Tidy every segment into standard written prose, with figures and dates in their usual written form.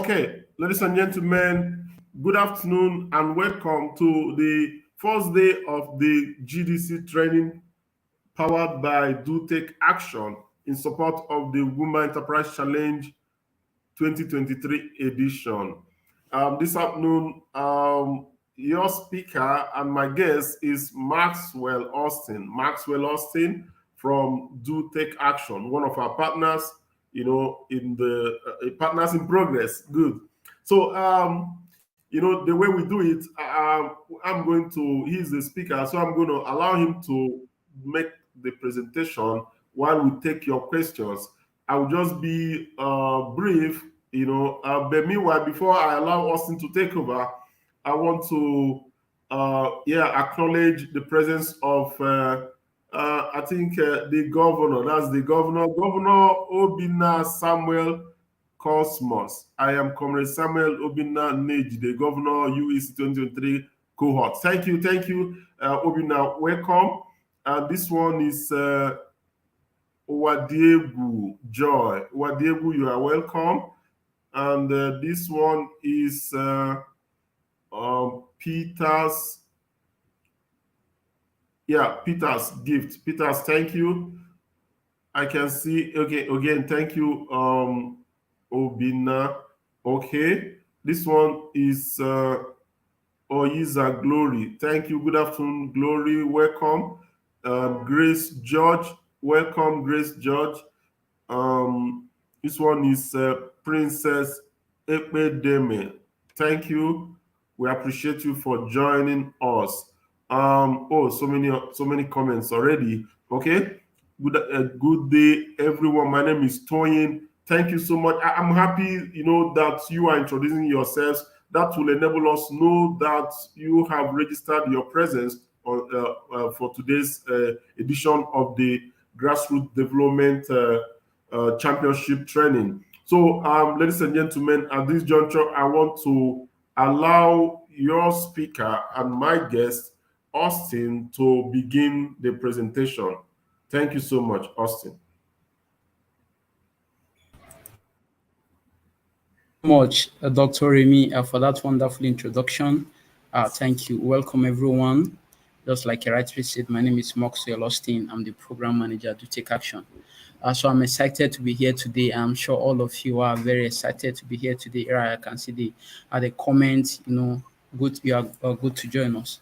Okay, ladies and gentlemen, good afternoon and welcome to the first day of the GDC training powered by Do Take Action in support of the Ugwumba Enterprise Challenge 2023 edition. This afternoon, your speaker and my guest is Maxwell Austin. Maxwell Austin from Do Take Action, one of our partners, in the partners in progress. Good. So, the way we do it, he's the speaker, so I'm going to allow him to make the presentation while we take your questions. I will just be brief, but meanwhile, before I allow Austin to take over, I want to, acknowledge the presence of, I think, the governor. That's the governor, Governor Obinna Samuel Cosmos. I am Comrade Samuel Obinna Nej, the governor, UEC 2023 cohort. Thank you, Obinna. Welcome. This one is Wadiegu Joy. Wadiegu, you are welcome. And this one is Peter's. Yeah, Peter's gift. Peter's, thank you. I can see. Okay, again, thank you, Obinna. Okay, this one is Oyiza Glory. Thank you. Good afternoon, Glory. Welcome. Grace George. Welcome, Grace George. This one is Princess Epedeme. Thank you. We appreciate you for joining us. So many comments already. Okay. Good day, everyone. My name is Toyin. Thank you so much. I'm happy, that you are introducing yourselves. That will enable us know that you have registered your presence for today's edition of the Grassroots Development Championship training. So, ladies and gentlemen, at this juncture, I want to allow your speaker and my guest, Austin, to begin the presentation. Thank you so much, Austin. Much, Dr. Remy, for that wonderful introduction. Thank you. Welcome, everyone. Just like you rightly said, my name is Maxwell Austin. I'm the program manager to Take Action. So I'm excited to be here today. I'm sure all of you are very excited to be here today. Here I can see the comments. Good. You are good to join us.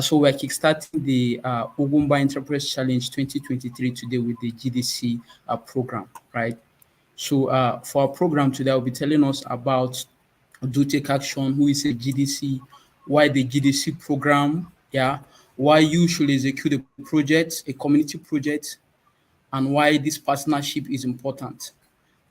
So we're kickstarting the Ugwumba Enterprise Challenge 2023 today with the GDC program, right? So for our program today, I'll be telling us about Do Take Action, who is a GDC, why the GDC program, why you should execute a project, a community project, and why this partnership is important.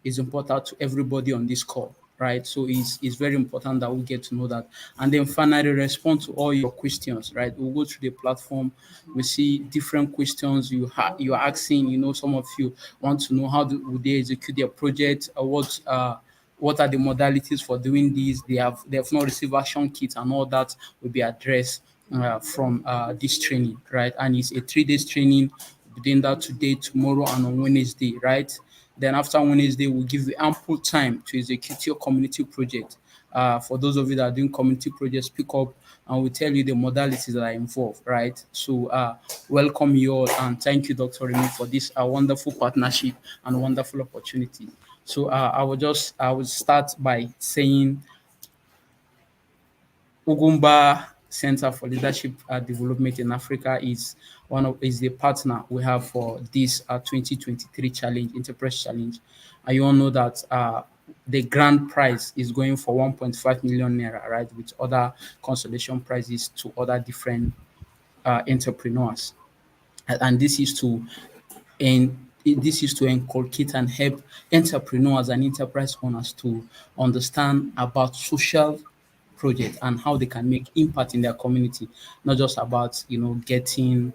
It's important to everybody on this call, right? So it's very important that we get to know that. And then finally respond to all your questions, right? We'll go through the platform. We see different questions you're asking. Some of you want to know would they execute their project, or what are the modalities for doing this? They have not received action kits, and all that will be addressed from this training, right? And it's a 3 days training. Doing that today, tomorrow, and on Wednesday, right? Then after Wednesday, we'll give you ample time to execute your community project. For those of you that are doing community projects, pick up and we'll tell you the modalities that are involved, right? So welcome you all, and thank you, Dr. Remy, for this wonderful partnership and wonderful opportunity. So I will start by saying Ugwumba Center for Leadership Development in Africa is the partner we have for this 2023 challenge, Enterprise Challenge. And you all know that the grand prize is going for 1.5 million naira, right, with other consolation prizes to other different entrepreneurs. And this is to inculcate and help entrepreneurs and enterprise owners to understand about social project and how they can make impact in their community, not just about getting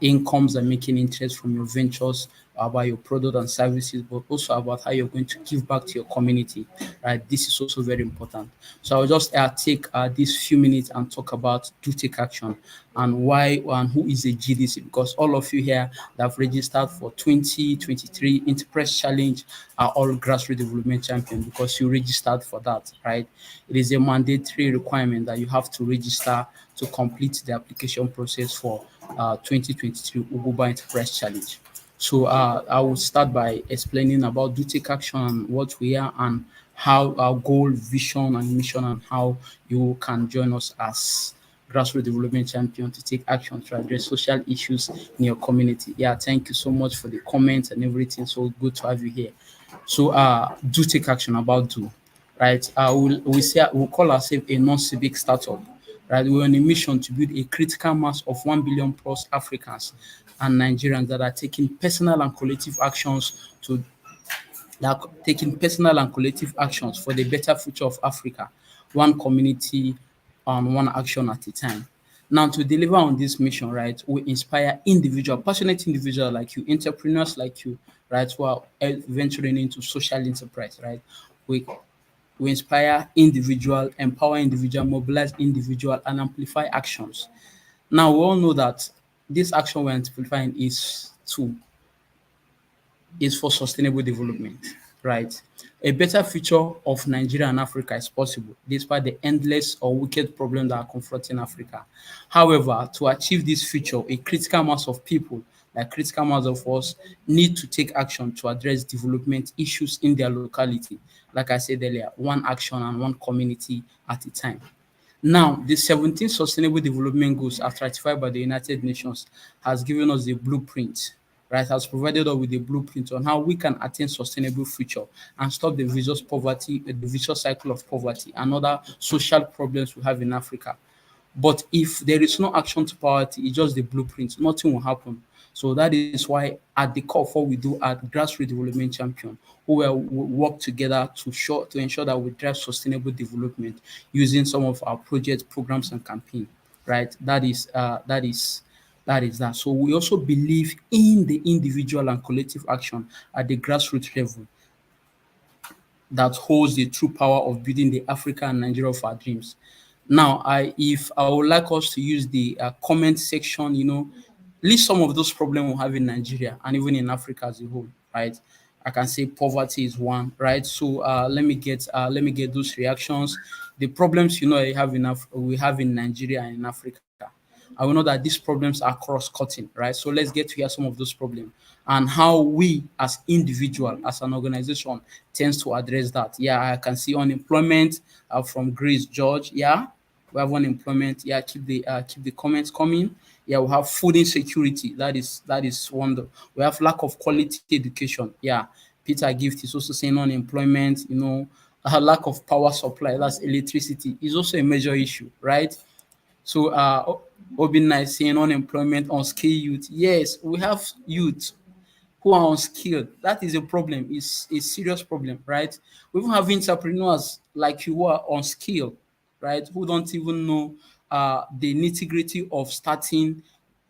incomes and making interest from your ventures, about your product and services, but also about how you're going to give back to your community. Right, this is also very important. So I'll just take these few minutes and talk about do take action and why and who is a GDC, because all of you here that have registered for 2023 Enterprise Challenge are all Grassroots Development Champion because you registered for that, right? It is a mandatory requirement that you have to register to complete the application process for 2023 Ugwumba Enterprise Challenge. So I will start by explaining about do take action and what we are and how our goal, vision, and mission, and how you can join us as Grassroots Development Champion to take action to address social issues in your community. Yeah, thank you so much for the comments and everything. So good to have you here. So do take action about do, right? We'll call ourselves a non-civic startup, right? We're on a mission to build a critical mass of 1 billion plus Africans and Nigerians that are taking personal and collective actions to that are taking personal and collective actions for the better future of Africa, one community and one action at a time. Now, to deliver on this mission, right, we inspire passionate individuals like you, entrepreneurs like you, right, who are venturing into social enterprise, right? We we inspire individual, empower individual, mobilize individual, and amplify actions. Now, we all know that this action we're amplifying is for sustainable development, right? A better future of Nigeria and Africa is possible despite the endless or wicked problems that are confronting Africa. However, to achieve this future, a critical mass of people, like critical mass of us, need to take action to address development issues in their locality. Like I said earlier, one action and one community at a time. Now, the 17 Sustainable Development Goals as ratified by the United Nations has given us the blueprint, right? Has provided us with a blueprint on how we can attain sustainable future and stop the vicious poverty, the vicious cycle of poverty and other social problems we have in Africa. But if there is no action to poverty, it's just the blueprint, nothing will happen. So that is why at the core of what we do at Grassroots Development Champion, who will work together to ensure that we drive sustainable development using some of our projects, programs, and campaign. Right? That is that. So we also believe in the individual and collective action at the grassroots level that holds the true power of building the Africa and Nigeria of our dreams. Now, if I would like us to use the comment section, list some of those problems we have in Nigeria and even in Africa as a whole, right? I can say poverty is one, right? So let me get those reactions. The problems we have in Nigeria and in Africa. I will know that these problems are cross-cutting, right? So let's get to hear some of those problems and how we as individual, as an organization, tends to address that. Yeah, I can see unemployment from Grace George. Yeah, we have unemployment. Yeah, keep the comments coming. Yeah, we have food insecurity. That is one. We have lack of quality education. Yeah, Peter Gift is also saying unemployment. A lack of power supply. That's electricity is also a major issue, right? So Obinna is saying unemployment, unskilled youth. Yes, we have youth who are unskilled. That is a problem. It's a serious problem, right? We even have entrepreneurs like you who are unskilled, right? Who don't even know the nitty-gritty of starting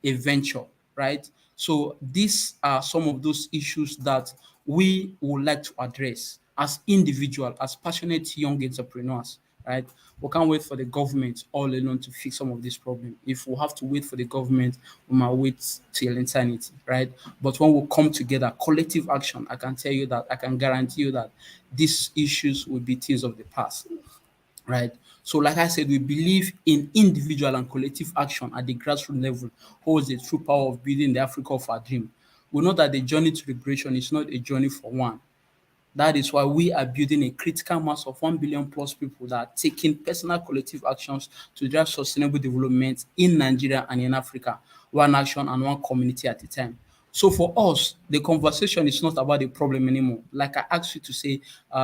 a venture, right? So these are some of those issues that we would like to address as individuals, as passionate young entrepreneurs, right? We can't wait for the government all alone to fix some of these problems. If we have to wait for the government, we might wait till eternity, right? But when we come together, collective action, I can guarantee you that these issues will be things of the past, right? So, like I said, we believe in individual and collective action at the grassroots level holds the true power of building the Africa of our dream. We know that the journey to liberation is not a journey for one. That is why we are building a critical mass of 1 billion plus people that are taking personal collective actions to drive sustainable development in Nigeria and in Africa, one action and one community at a time. So for us, the conversation is not about the problem anymore. Like I asked you to say,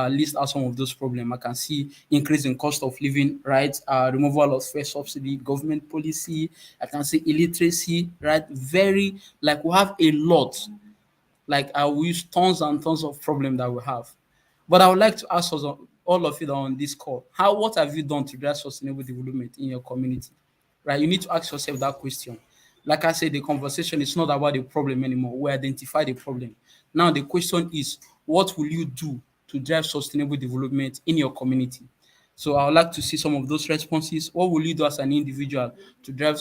list out some of those problems. I can see increase in cost of living, right? Removal of first subsidy, government policy. I can see illiteracy, right? Very, like we have a lot, like I will use tons and tons of problem that we have. But I would like to ask us all of you that are on this call, what have you done to drive sustainable development in your community? Right? You need to ask yourself that question. Like I said, the conversation is not about the problem anymore. We identify the problem. Now the question is, what will you do to drive sustainable development in your community? So I would like to see some of those responses. What will you do as an individual to drive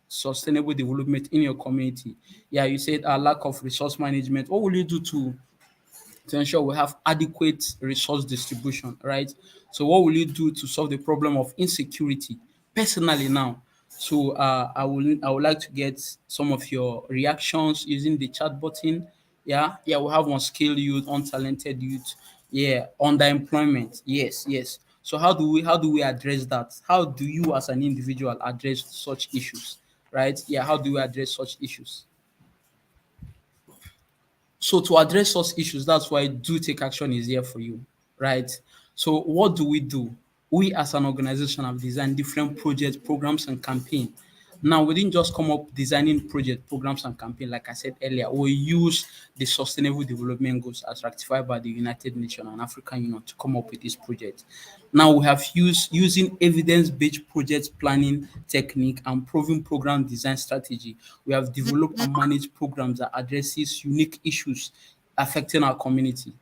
sustainable development in your community? Yeah, you said a lack of resource management. What will you do to ensure we have adequate resource distribution, right? So what will you do to solve the problem of insecurity personally now? So I would like to get some of your reactions using the chat button. Yeah, we have unskilled youth, untalented youth, yeah, underemployment. Yes, yes. So how do we address that? How do you as an individual address such issues? Right? Yeah, how do we address such issues? So to address such issues, that's why do take action is here for you, right? So what do we do? We as an organization have designed different projects, programs, and campaign. Now we didn't just come up designing project, programs, and campaign. Like I said earlier, we use the Sustainable Development Goals as ratified by the United Nations and African Union to come up with this project. Now we have used using evidence-based project planning technique and proven program design strategy. We have developed and managed programs that addresses unique issues affecting our community.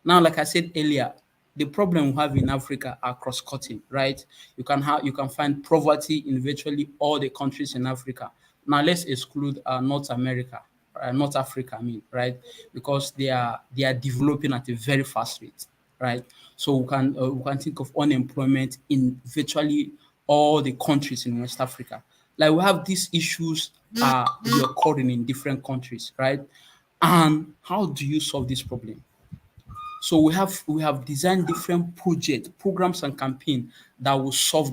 Now, like I said earlier, the problem we have in Africa are cross-cutting, right? You can find poverty in virtually all the countries in Africa. Now let's exclude North America, North Africa, I mean, right? Because they are developing at a very fast rate, right? So we can think of unemployment in virtually all the countries in West Africa. Like we have these issues reoccurring in different countries, right? And how do you solve this problem? So we have designed different projects, programs, and campaign that will solve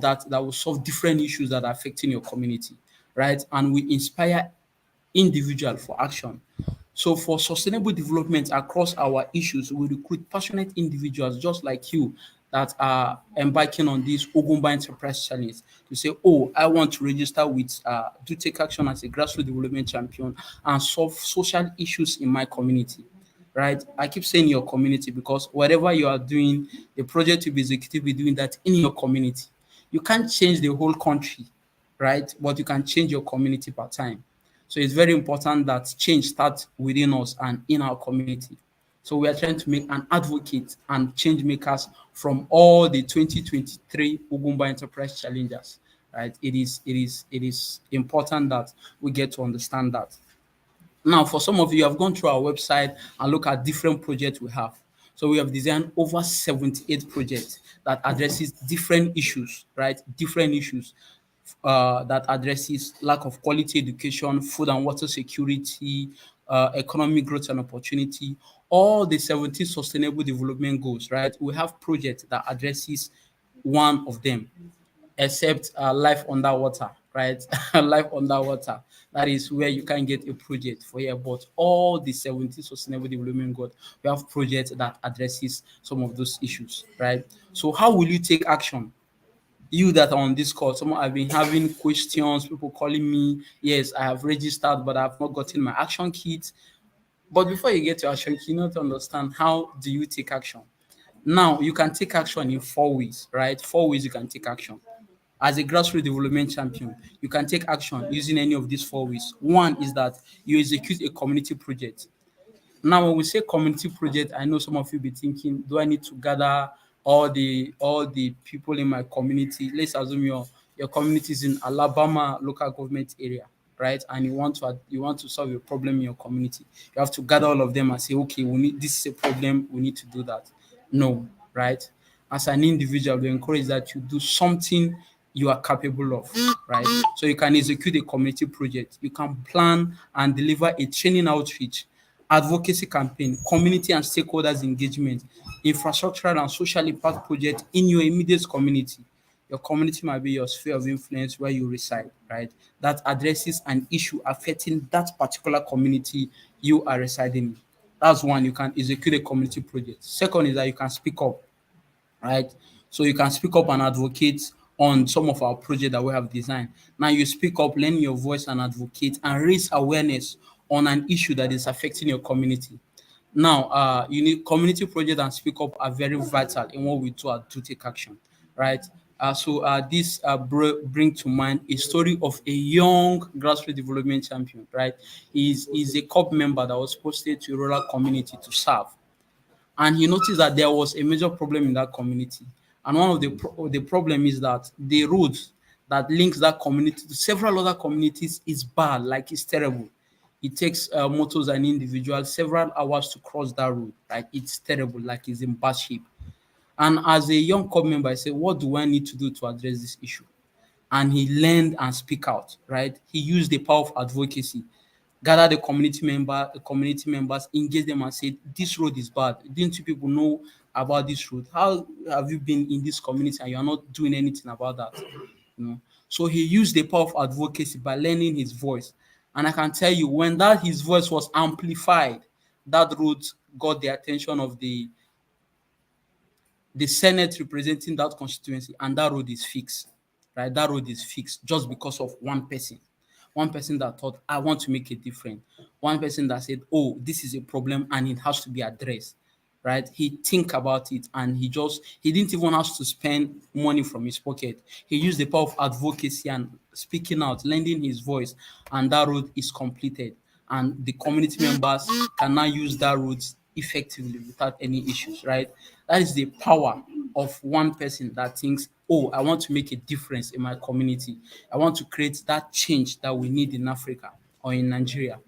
different issues that are affecting your community, right? And we inspire individual for action. So for sustainable development across our issues, we recruit passionate individuals just like you that are embarking on this Ugwumba Enterprise Challenge to say, oh, I want to register with do take action as a grassroots development champion and solve social issues in my community, right? I keep saying your community because whatever you are doing, the project will be executive be doing that in your community. You can't change the whole country, right? But you can change your community per time. So it's very important that change starts within us and in our community. So we are trying to make an advocate and change makers from all the 2023 Ugwumba Enterprise Challengers. Right? It is important that we get to understand that. Now, for some of you have gone through our website and look at different projects we have. So we have designed over 78 projects that addresses different issues, right? Different issues that addresses lack of quality education, food and water security, economic growth and opportunity, all the 17 sustainable development goals, right? We have projects that addresses one of them except life underwater, right? Life underwater. That is where you can get a project for here. But all the 17 sustainable development goals, we have projects that addresses some of those issues, right? So how will you take action? You that are on this call, someone I've been having questions, people calling me. Yes, I have registered, but I've not gotten my action kit. But before you get your action kit, you need to understand how do you take action. Now you can take action in 4 ways, right? 4 ways you can take action. As a grassroots development champion, you can take action using any of these 4 ways. One is that you execute a community project. Now, when we say community project, I know some of you be thinking, do I need to gather all the people in my community? Let's assume your community is in Alabama local government area, right? And you want to solve a problem in your community. You have to gather all of them and say, okay, we need this is a problem, we need to do that. No, right? As an individual, we encourage that you do something you are capable of, right? So you can execute a community project, you can plan and deliver a training outreach, advocacy campaign, community and stakeholders engagement, infrastructural and social impact project in your immediate community. Your community might be your sphere of influence where you reside, right? That addresses an issue affecting that particular community you are residing in. That's one, you can execute a community project. Second is that you can speak up, right? So you can speak up and advocate on some of our projects that we have designed. Now you speak up, lend your voice and advocate and raise awareness on an issue that is affecting your community. Now, you need community project and speak up are very vital in what we do at Do Take Action, right? This bring to mind a story of a young grassroots development champion, right? He's a COP member that was posted to a rural community to serve, and he noticed that there was a major problem in that community. And one of the problem is that the road that links that community to several other communities is bad, like it's terrible. It takes motors and individuals several hours to cross that road. Right? It's terrible, like it's in bad shape. And as a young club member, I said, what do I need to do to address this issue? And he learned and speak out, right? He used the power of advocacy, gather the community members, engage them and say, this road is bad. Didn't you people know about this road? How have you been in this community and you're not doing anything about that? You know? So he used the power of advocacy by lending his voice. And I can tell you, when that his voice was amplified, that road got the attention of the Senate representing that constituency, and that road is fixed, right? That road is fixed just because of one person that thought, I want to make a difference, one person that said, oh, this is a problem and it has to be addressed, right? He think about it and he didn't even have to spend money from his pocket. He used the power of advocacy and speaking out, lending his voice, and that road is completed. And the community members can now use that road effectively without any issues, right? That is the power of one person that thinks, oh, I want to make a difference in my community. I want to create that change that we need in Africa or in Nigeria.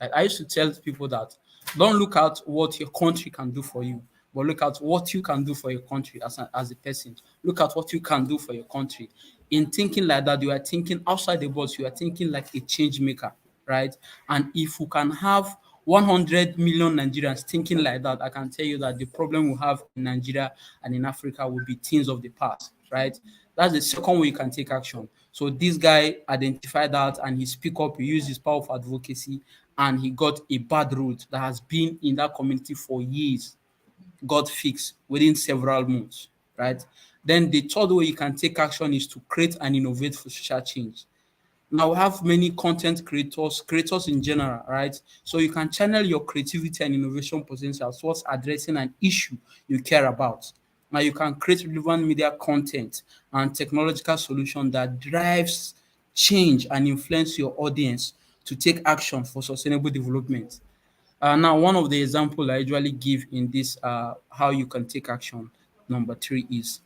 Like, I used to tell people that don't look at what your country can do for you, but look at what you can do for your country as a person. Look at what you can do for your country. In thinking like that, you are thinking outside the box, you are thinking like a change maker, right? And if you can have 100 million Nigerians thinking like that, I can tell you that the problem we have in Nigeria and in Africa will be things of the past, right? That's the second way you can take action. So this guy identified that and he speak up, he used his power of advocacy, and he got a bad road that has been in that community for years, got fixed within several months, right? Then the third way you can take action is to create and innovate for social change. Now we have many content creators in general, right? So you can channel your creativity and innovation potential towards addressing an issue you care about. Now you can create relevant media content and technological solution that drives change and influence your audience to take action for sustainable development. Now, one of the example I usually give in this how you can take action, number three, is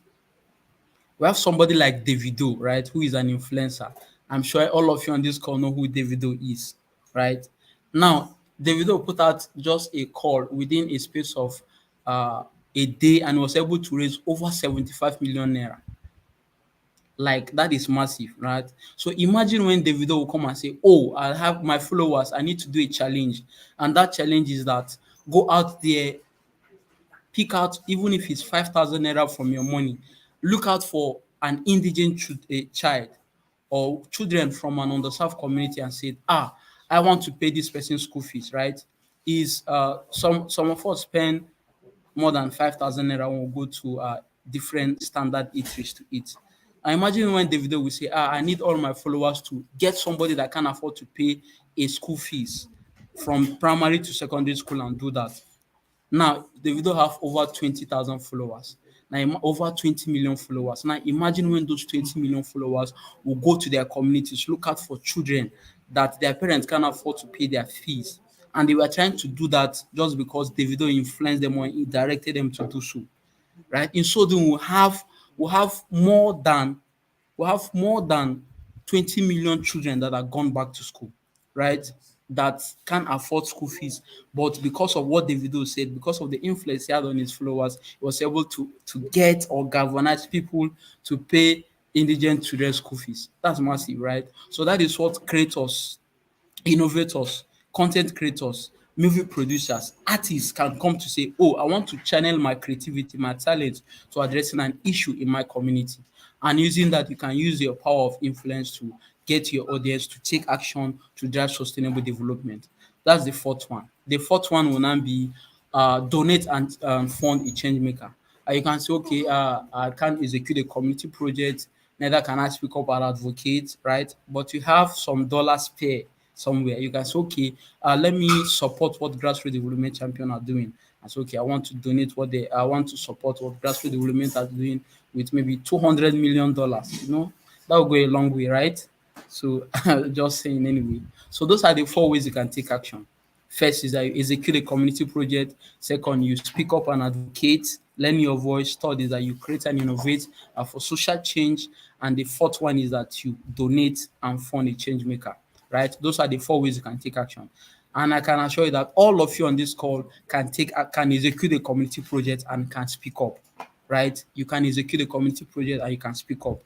we have somebody like Davido, right, who is an influencer. I'm sure all of you on this call know who Davido is, right? Now, Davido put out just a call within a space of a day and was able to raise over 75 million naira. Like, that is massive, right? So imagine when Davido will come and say, oh, I have my followers, I need to do a challenge. And that challenge is that go out there, pick out, even if it's 5,000 naira from your money, look out for an indigent child or children from an underserved community and say, I want to pay this person's school fees, right? Is some of us spend more than 5,000 naira when we go to different standard eateries to eat. I imagine when Davido will say, I need all my followers to get somebody that can afford to pay a school fees from primary to secondary school and do that. Now, Davido have over 20,000 followers. Now, over 20 million followers. Now, imagine when those 20 million followers will go to their communities, look out for children that their parents can't afford to pay their fees. And they were trying to do that just because Davido influenced them or he directed them to do so. Right? In so doing, we have more than 20 million children that are gone back to school, right? That can't afford school fees. But because of what Davido said, because of the influence he had on his followers, he was able to get or galvanize people to pay indigent children school fees. That's massive, right? So that is what creators, innovators, content creators, movie producers, artists can come to say, oh, I want to channel my creativity, my talent to addressing an issue in my community. And using that, you can use your power of influence to get your audience to take action to drive sustainable development. That's the fourth one. The fourth one will now be donate and fund a change maker. You can say, okay, I can't execute a community project, neither can I speak up and advocate, right? But you have some dollars spare somewhere. You can say, okay, let me support what Grassroots Development Champion are doing. and say, okay, I want to support what grassroots development are doing with maybe $200 million. That will go a long way, right? So just saying anyway. So those are the four ways you can take action. First is that you execute a community project. Second, you speak up and advocate, learn your voice. Third is that you create and innovate for social change. And the fourth one is that you donate and fund a change maker, right? Those are the four ways you can take action. And I can assure you that all of you on this call can execute a community project and can speak up, right? You can execute a community project and you can speak up.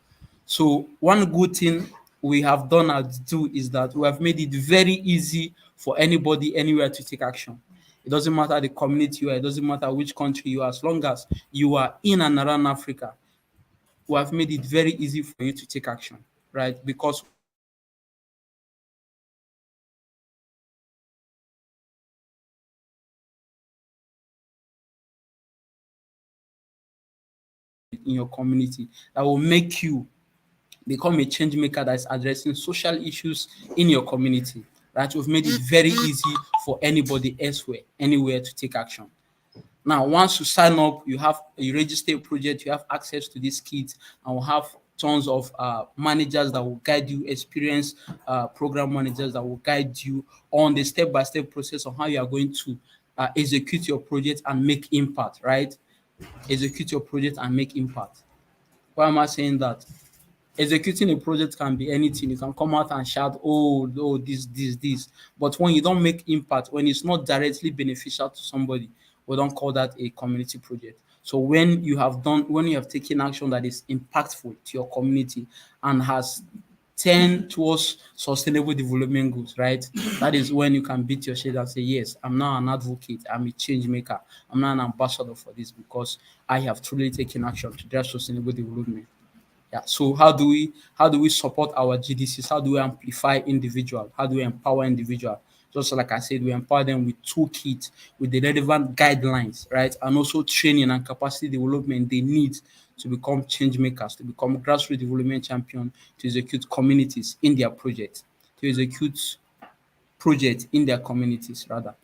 So one good thing we have done at Do is that we have made it very easy for anybody anywhere to take action. It doesn't matter the community you are, it doesn't matter which country you are, as long as you are in and around Africa, we have made it very easy for you to take action, right? Because in your community that will make you become a change maker that is addressing social issues in your community. Right? We've made it very easy for anybody elsewhere, anywhere to take action. Now, once you sign up, you register a project, you have access to these kits, and we'll have tons of managers that will guide you, experienced program managers that will guide you on the step-by-step process of how you are going to execute your project and make impact, right? Execute your project and make impact. Why am I saying that? Executing a project can be anything. You can come out and shout, oh, this. But when you don't make impact, when it's not directly beneficial to somebody, we don't call that a community project. So when you have taken action that is impactful to your community and has tend towards sustainable development goals, right? That is when you can beat your chest and say, yes, I'm now an advocate, I'm a change maker, I'm now an ambassador for this because I have truly taken action to drive sustainable development. Yeah. So how do we support our GDCs? How do we amplify individual? How do we empower individual? Just like I said, we empower them with toolkit, with the relevant guidelines, right? And also training and capacity development they need to become change makers, to become grassroots development champion, to execute communities in their project, to execute projects in their communities rather.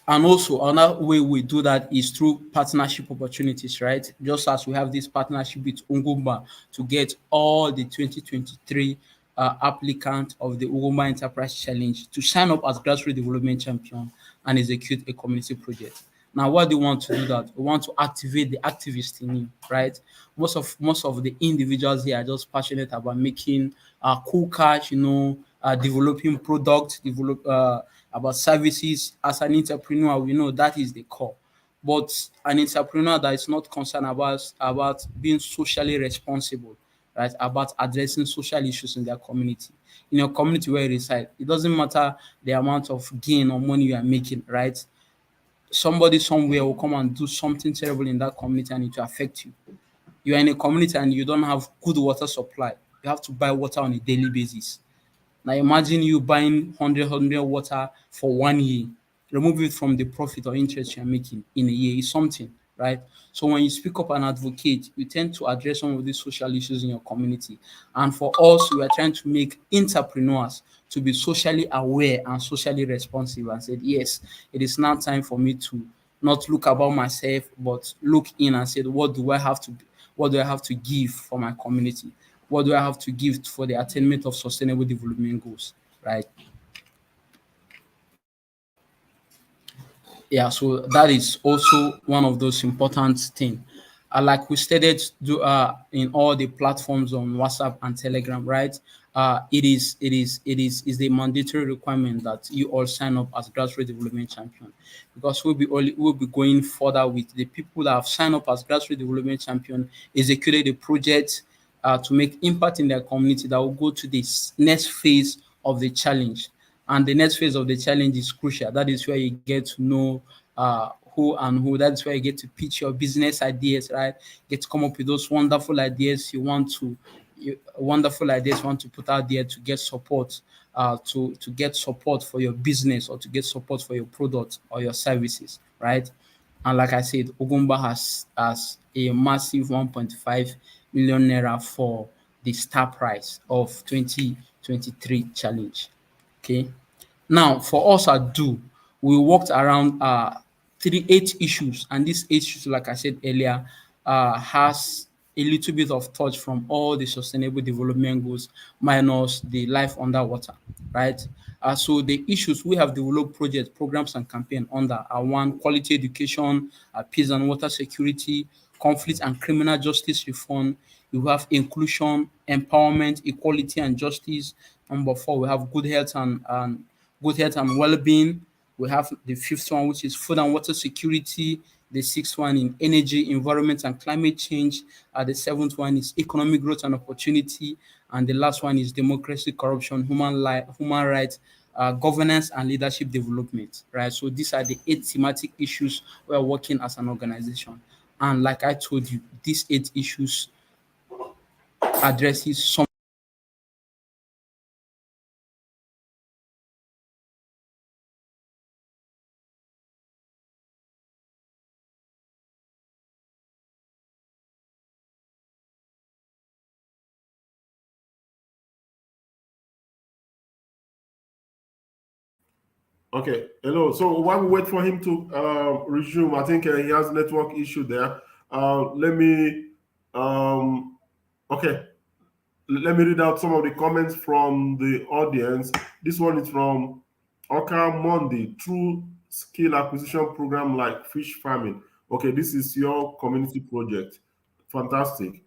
And also another way we do that is through partnership opportunities, right? Just as we have this partnership with Ugwumba to get all the 2023 applicants of the Ugwumba Enterprise Challenge to sign up as grassroots development champion and execute a community project. Now, what do we want to do that? We want to activate the activist in you, right? Most of the individuals here are just passionate about making cool cash, developing products, about services. As an entrepreneur, we know that is the core. But an entrepreneur that is not concerned about being socially responsible, right? About addressing social issues in their community. In your community where you reside, it doesn't matter the amount of gain or money you are making, right? Somebody somewhere will come and do something terrible in that community and it will affect you. You are in a community and you don't have good water supply. You have to buy water on a daily basis. Now imagine you buying 100 water for 1 year. Remove it from the profit or interest you're making in a year is something, right? So when you speak up and advocate, you tend to address some of these social issues in your community. And for us, we are trying to make entrepreneurs to be socially aware and socially responsive and said, yes, it is now time for me to not look about myself, but look in and say, what do I have to give for my community? What do I have to give for the attainment of sustainable development goals, right? Yeah, so that is also one of those important things. Like we stated in all the platforms on WhatsApp and Telegram, right? It is a mandatory requirement that you all sign up as grassroots development champion, because we'll be going further with the people that have signed up as grassroots development champion, executed a project to make impact in their community that will go to this next phase of the challenge. And the next phase of the challenge is crucial. That is where you get to know who and who. That's where you get to pitch your business ideas, right? Get to come up with those wonderful ideas you want to put out there to get support, to get support for your business or to get support for your product or your services, right? And like I said, Ugwumba has a massive 1.5 million naira for the star prize of 2023 challenge. Okay. Now, for us at Do, we worked around 8 issues, and these 8 issues, like I said earlier, has a little bit of touch from all the sustainable development goals minus the life underwater, right? So the issues we have developed projects, programs, and campaign under are: 1, quality education, peace and water security, conflict and criminal justice reform. You have inclusion, empowerment, equality, and justice. Number 4, we have good health and well-being. We have the 5th one, which is food and water security. The 6th one in energy, environment, and climate change. The 7th one is economic growth and opportunity. And the last one is democracy, corruption, human rights, governance, and leadership development. Right. So these are the 8 thematic issues we are working as an organization. And like I told you, these 8 issues addresses some. Okay, hello. So while we wait for him to resume, I think he has network issue there. Let me, okay, let me read out some of the comments from the audience. This one is from Oka Monday. True skill acquisition program like fish farming. Okay, this is your community project. Fantastic.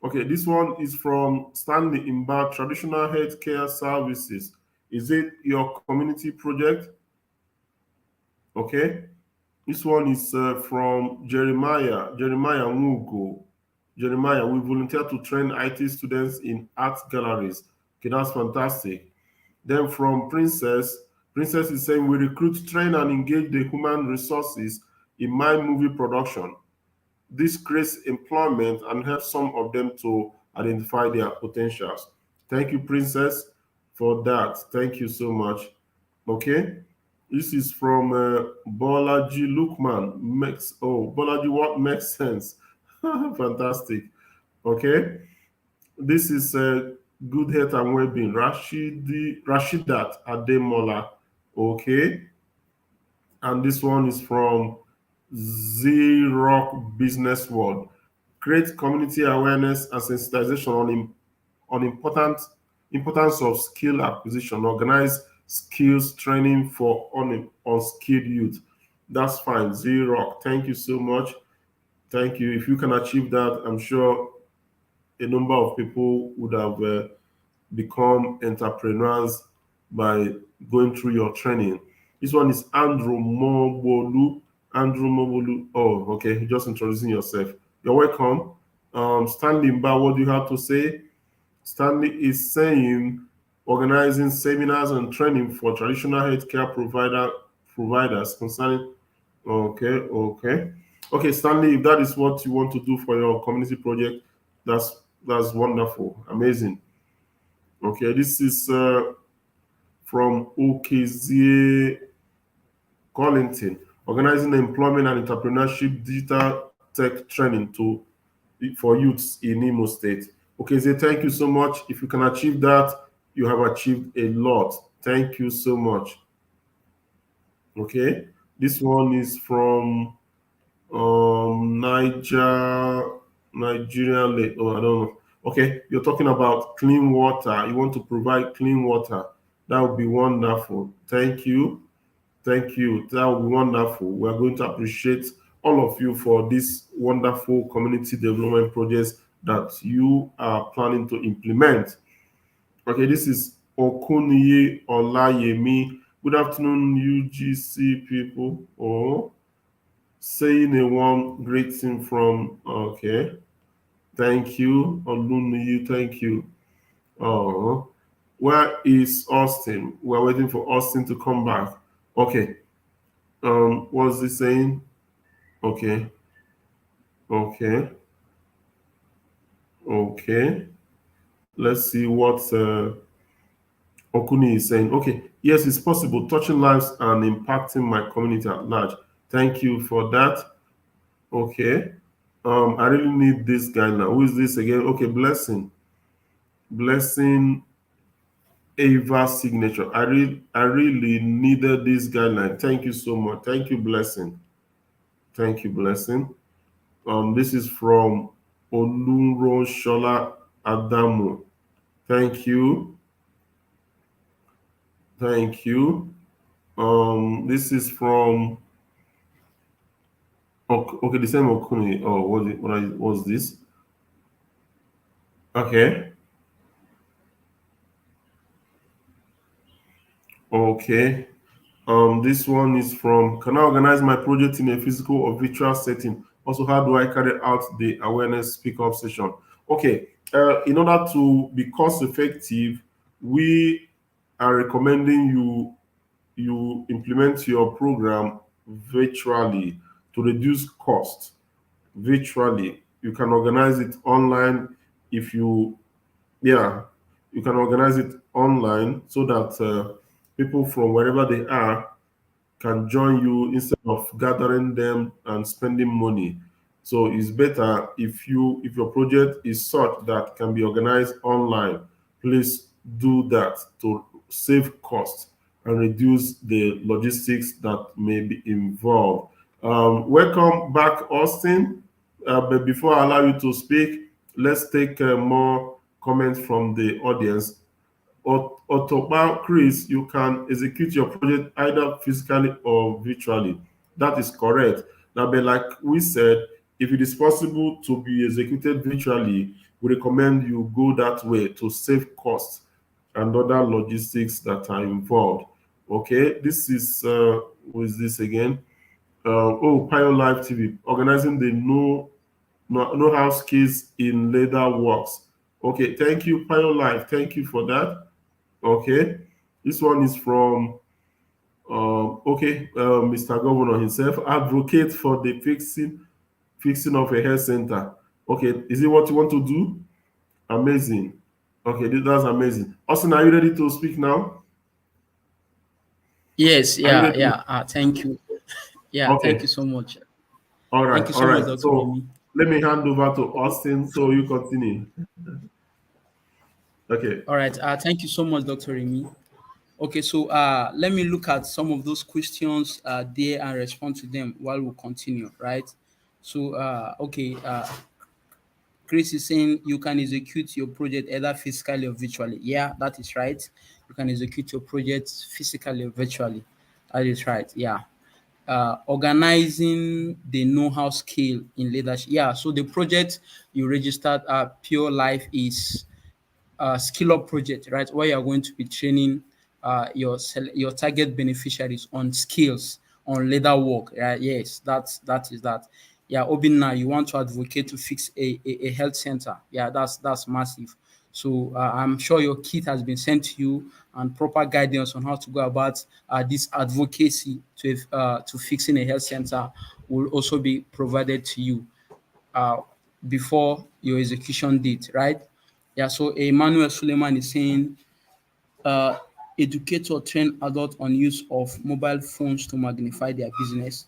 Okay, this one is from Stanley Imba, traditional healthcare services. Is it your community project? Okay. This one is from Jeremiah Mugo. Jeremiah, we volunteer to train IT students in art galleries. Okay, that's fantastic. Then from Princess is saying we recruit, train, and engage the human resources in my movie production. This creates employment and helps some of them to identify their potentials. Thank you, Princess, for that. Thank you so much. Okay. This is from Bolaji Lukman. Bolaji, what makes sense? Fantastic. Okay. This is Good Health and Wellbeing. Rashidat Ademola. Okay. And this one is from Z-Rock Business World. Create community awareness and sensitization on importance of skill acquisition. Organize skills training for unskilled youth. That's fine. Z-Rock. Thank you so much. Thank you. If you can achieve that, I'm sure a number of people would have become entrepreneurs by going through your training. This one is Andrew Mobolu. Andrew Mobolu. Oh, okay. Just introducing yourself. You're welcome. Stanley Mba, what do you have to say? Stanley is saying organizing seminars and training for traditional healthcare providers concerning. Okay, Stanley. If that is what you want to do for your community project, that's wonderful, amazing. Okay, this is from OKZA Collington, organizing employment and entrepreneurship digital tech training for youths in Imo State. Okay, Zay, thank you so much. If you can achieve that, you have achieved a lot. Thank you so much. Okay, this one is from Nigeria. Oh, I don't know. Okay, you're talking about clean water. You want to provide clean water. That would be wonderful. Thank you. Thank you. That would be wonderful. We're going to appreciate all of you for this wonderful community development projects that you are planning to implement. Okay, this is Okunye Olayemi. Good afternoon, UGC people. Oh, saying a warm greeting from, okay. Thank you, Oluniyi. Thank you. Oh, where is Austin? We're waiting for Austin to come back. Okay. What's he saying? Okay. Okay. Okay. Let's see what Okuni is saying. Okay. Yes, it's possible. Touching lives and impacting my community at large. Thank you for that. Okay. I really need this guy now. Who is this again? Okay, Blessing. Blessing Ava signature. I really needed this guideline. Thank you so much. Thank you, blessing. Thank you, blessing. This is from Oluroshola Adamu. Thank you. Thank you. This is from okay, the same Okuni. Oh, what's this? Okay. Okay. This one is from, can I organize my project in a physical or virtual setting? Also, how do I carry out the awareness speak up session? Okay, in order to be cost effective, we are recommending you implement your program virtually to reduce cost. Virtually, you can organize it online. If you Yeah, you can organize it online so that people from wherever they are can join you instead of gathering them and spending money. So it's better if your project is such that can be organized online, please do that to save costs and reduce the logistics that may be involved. Welcome back, Austin. But before I allow you to speak, let's take more comments from the audience. Otoba Chris, you can execute your project either physically or virtually. That is correct. Now, but like we said, if it is possible to be executed virtually, we recommend you go that way to save costs and other logistics that are involved. Okay, this is who is this again? Pio Live TV, organizing the no house keys in leather works. Okay, thank you, Pio Live. Thank you for that. Okay, this one is from Mr. Governor himself. Advocate for the fixing of a health center. Okay, is it what you want to do? Amazing. Okay, that's amazing. Austin, are you ready to speak now? Yes, Are you yeah, ready? yeah. Thank you. Yeah, thank you Okay. so much. All Thank right. you All so much, right. Dr. So Remy. let me hand over to Austin so you continue. Okay. All right. Thank you so much, Dr. Remy. Okay, so let me look at some of those questions there and respond to them while we continue, right? So, okay, Chris is saying you can execute your project either physically or virtually. Yeah, that is right. You can execute your project physically or virtually. That is right. Yeah. Organizing the know-how skill in leadership. Yeah. So the project you registered Pure Life is skill up project, right? Where you are going to be training your target beneficiaries on skills on leather work. Right? Yes, that is that. Yeah, Obinna, you want to advocate to fix a health center. Yeah, that's massive. So I'm sure your kit has been sent to you and proper guidance on how to go about this advocacy to fixing a health center will also be provided to you uh, before your execution date, right? Yeah, so Emmanuel Suleiman is saying, uh, educate or train adults on use of mobile phones to magnify their business.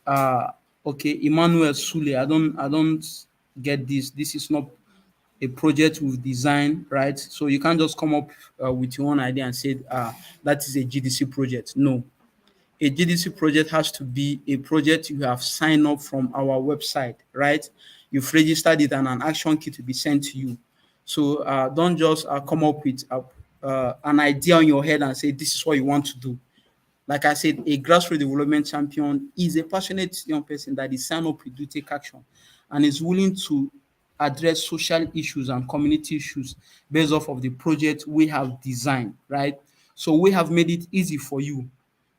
Uh, okay, Emmanuel Sule, I don't get this. This is not a project we've designed, right? So you can't just come up with your own idea and say that is a GDC project. No, a GDC project has to be a project you have signed up from our website, right? You've registered it and an action kit will be sent to you. So don't just come up with an idea on your head and say this is what you want to do. Like I said, a grassroots development champion is a passionate young person that is signed up to take action and is willing to address social issues and community issues based off of the project we have designed, right? So we have made it easy for you.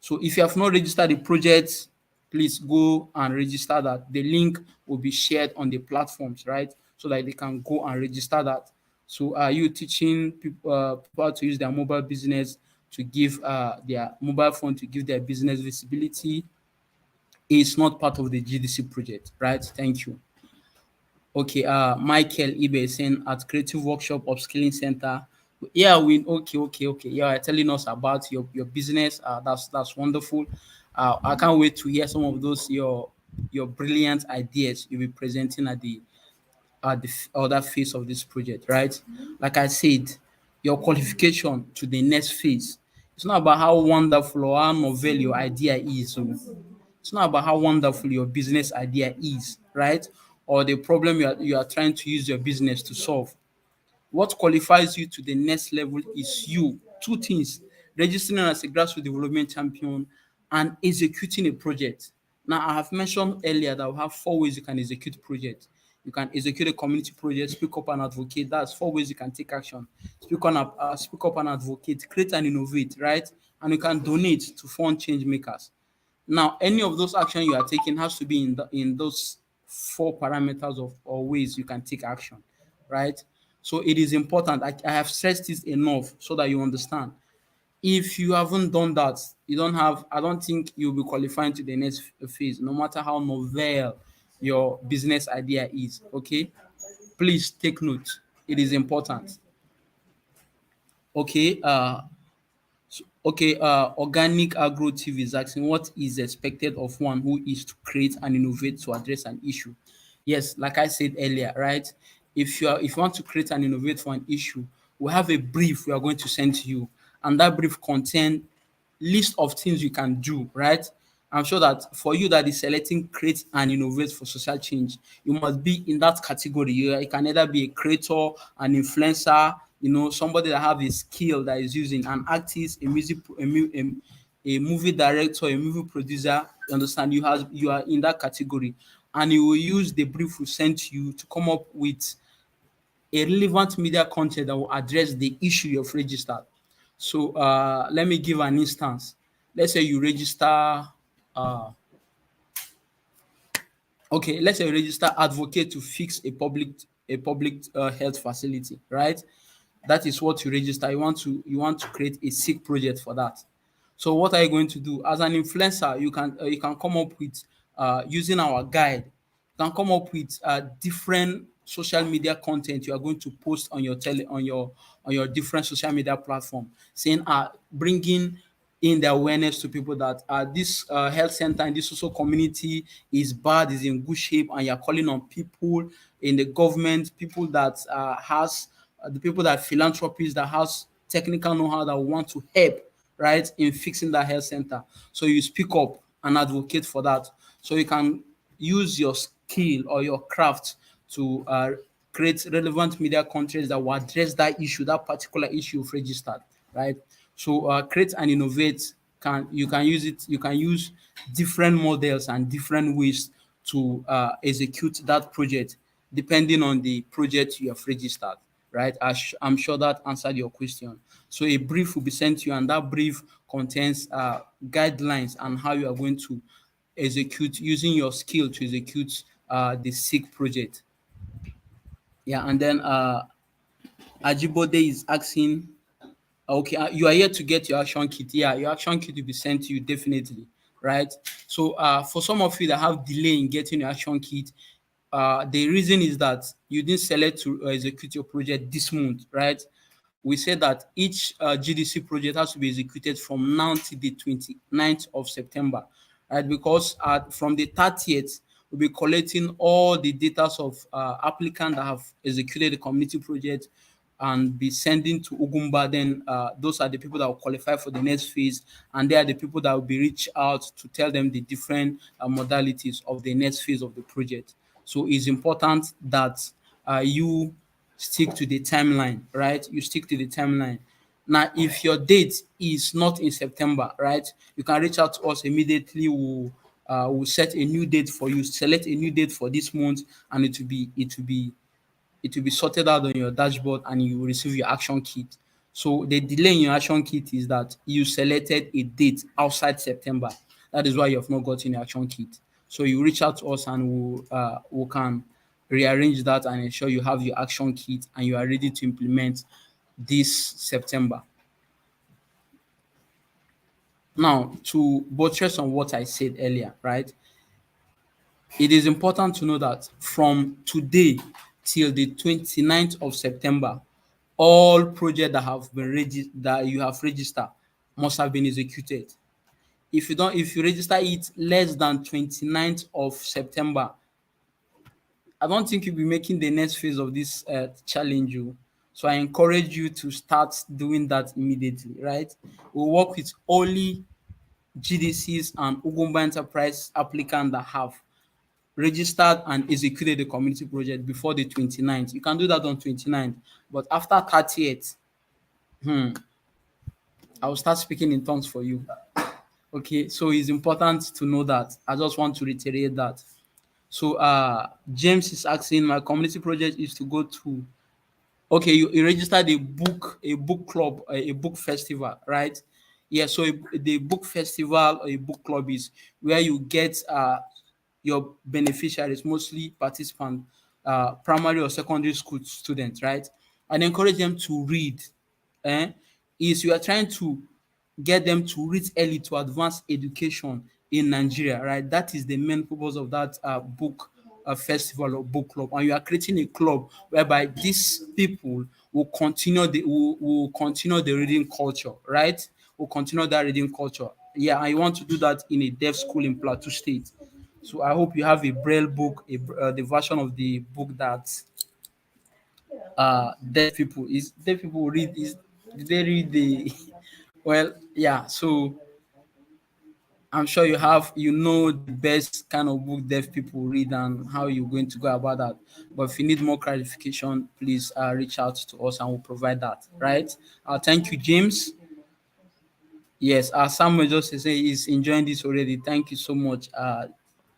So if you have not registered the project, please go and register that. The link will be shared on the platforms, right? So that they can go and register that. So are you teaching people how to use their mobile business to give their mobile phone to give their business visibility? Is not part of the GDC project, right? Thank you. Okay, Michael Ibe is saying at Creative Workshop Upskilling Center. Yeah, we okay. Yeah, telling us about your business. That's wonderful. I can't wait to hear some of those your brilliant ideas you'll be presenting at the other phase of this project, right? Like I said, your qualification to the next phase. It's not about how wonderful or how novel your idea is. So it's not about how wonderful your business idea is, right? Or the problem you are trying to use your business to solve. What qualifies you to the next level is you. Two things: registering as a grassroots development champion and executing a project. Now, I have mentioned earlier that we have four ways you can execute project. You can execute a community project, speak up and advocate. That's four ways you can take action. Speak up and advocate, create and innovate, right? And you can donate to fund change makers. Now, any of those actions you are taking has to be in those four parameters of or ways you can take action, right? So it is important. I have stressed this enough so that you understand. If you haven't done that, you don't have. I don't think you'll be qualifying to the next phase, no matter how novel your business idea is. Okay, please take note. It is important. Okay. Organic Agro TV is asking what is expected of one who is to create and innovate to address an issue. Yes, like I said earlier, right? If you want to create and innovate for an issue, we have a brief we are going to send to you, and that brief contain list of things you can do, right? I'm sure that for you that is selecting create and innovate for social change, you must be in that category. You can either be a creator, an influencer, somebody that have a skill that is using an artist, a music, a movie director, a movie producer. You understand? You are in that category, and you will use the brief we sent you to come up with a relevant media content that will address the issue you've registered. So let me give an instance. Let's say you register uh, okay, let's say you register advocate to fix a public health facility, right? That is what you register. You want to create a sick project for that. So what are you going to do as an influencer? You can come up with using our guide. You can come up with different social media content you are going to post on your different social media platform, saying bringing in the awareness to people that this health center in this social community is bad, is in good shape, and you're calling on people in the government, people that has the people that philanthropists that has technical know-how that want to help, right, in fixing that health center. So you speak up and advocate for that. So you can use your skill or your craft to create relevant media content that will address that issue, that particular issue you've registered, right? So create and innovate. You can use different models and different ways to execute that project depending on the project you have registered, right? I'm sure that answered your question. So a brief will be sent to you, and that brief contains guidelines on how you are going to execute using your skill to execute the SIG project. Yeah, and then Ajibode is asking, okay, you are here to get your action kit. Yeah, your action kit will be sent to you definitely, right? So for some of you that have delay in getting your action kit, the reason is that you didn't select to execute your project this month, right? We said that each GDC project has to be executed from now to the 29th of September, right? Because from the 30th, we'll be collecting all the data of applicants that have executed the community project and be sending to Ugwumba. Then those are the people that will qualify for the next phase, and they are the people that will be reached out to tell them the different modalities of the next phase of the project. So it's important that you stick to the timeline, right? You stick to the timeline. Now, if your date is not in September, right, you can reach out to us immediately. We'll set a new date for you. Select a new date for this month, and it will be sorted out on your dashboard, and you will receive your action kit. So the delay in your action kit is that you selected a date outside September. That is why you have not gotten your action kit. So you reach out to us, and we can rearrange that and ensure you have your action kit and you are ready to implement this September. Now, to buttress on what I said earlier, right? It is important to know that from today till the 29th of September, all projects that you have registered must have been executed. If you register it less than 29th of September, I don't think you'll be making the next phase of this challenge. So I encourage you to start doing that immediately, right? We work with only GDCs and Ugwumba Enterprise applicants that have registered and executed the community project before the 29th. You can do that on 29th, but after 30th, I will start speaking in tongues for you. Okay, so it's important to know that. I just want to reiterate that. So James is asking, my community project is to go to, okay, you registered a book club, a book festival, right? Yeah, so the book festival or a book club is where you get your beneficiaries, mostly participants, primary or secondary school students, right? And encourage them to read. Eh? Is you are trying to get them to read early to advance education in Nigeria, right? That is the main purpose of that book festival or book club. And you are creating a club whereby these people will continue the reading culture, right? Will continue that reading culture. Yeah, and you want to do that in a deaf school in Plateau State. So I hope you have a braille book, the version of the book that deaf people read. Is Did they read the well, yeah. So I'm sure you know the best kind of book deaf people read and how you're going to go about that. But if you need more clarification, please reach out to us and we'll provide that. Right? Thank you, James. Yes, Samuel just say he's enjoying this already. Thank you so much,